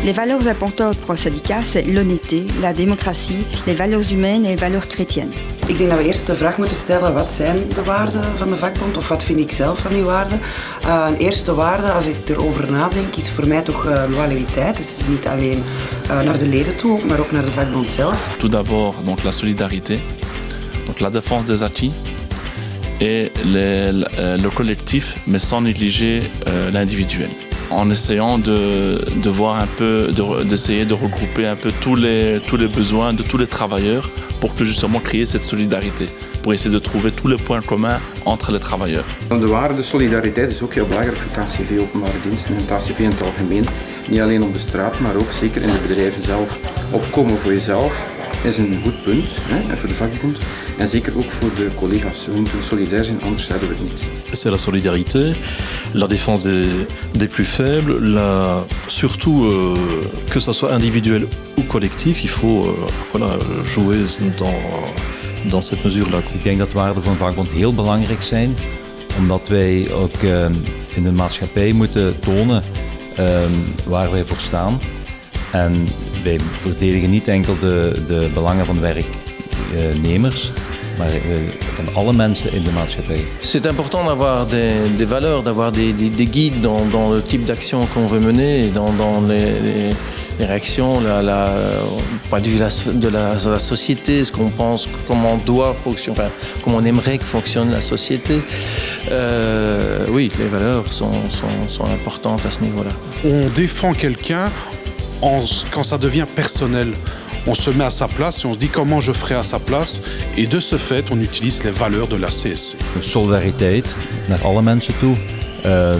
Les valeurs importantes pour un syndicat, c'est l'honnêteté, la démocratie, les valeurs humaines et les valeurs chrétiennes. Ik denk dat we eerst de vraag moeten stellen, wat zijn de waarden van de vakbond of wat vind ik zelf van die waarden? Een eerste waarde, als ik erover nadenk, is voor mij toch loyaliteit. Dus niet alleen naar de leden toe, maar ook naar de vakbond zelf. Tout d'abord, donc la solidarité, donc la défense des acquis et le collectif, mais sans négliger l'individuel. En essayant de voir un peu, d'essayer de regrouper un peu tous les besoins de tous les travailleurs pour que justement créer cette solidarité, pour essayer de trouver tous les points communs entre les travailleurs. De waarde solidariteit is ook heel belangrijk voor het ACV openbare diensten en het ACV in het algemeen. Niet alleen op de straat, maar ook zeker in de bedrijven zelf. Opkomen voor jezelf is een goed punt, hè, voor de vakbond. En zeker ook voor de collega's. We moeten solidair zijn, anders redden we het niet. C'est la solidarité, la défense des plus faibles, surtout que ça soit individuel ou collectif, il faut jouer dans cette mesure-là. Ik denk dat waarden van vakbond heel belangrijk zijn, omdat wij ook in de maatschappij moeten tonen waar wij voor staan. En wij verdedigen niet enkel de belangen van werknemers, maar van alle mensen in de maatschappij. C'est important d'avoir des valeurs, d'avoir des guides dans le type d'action qu'on veut mener, dans les réactions, point de vue de la société, ce qu'on pense, comment doit fonctionner, enfin, comment on aimerait que fonctionne la société. Oui, les valeurs sont importantes à ce niveau-là. On défend quelqu'un quand ça devient personnel. On se met à sa place et on se dit comment je ferai à sa place. Et de ce fait, on utilise les valeurs de la CSC. Solidariteit naar alle mensen toe.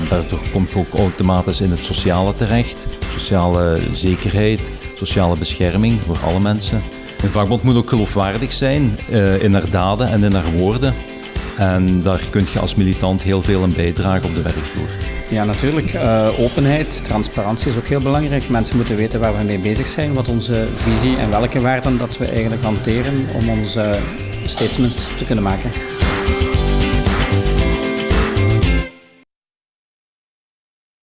Daardoor komt je ook automatisch in het sociale terecht. Sociale zekerheid, sociale bescherming voor alle mensen. Een vakbond moet ook geloofwaardig zijn in haar daden en in haar woorden. En daar kun je als militant heel veel aan bijdragen op de werkvloer. Ja, natuurlijk. Openheid, transparantie is ook heel belangrijk. Mensen moeten weten waar we mee bezig zijn, wat onze visie en welke waarden dat we eigenlijk hanteren om onze statements te kunnen maken.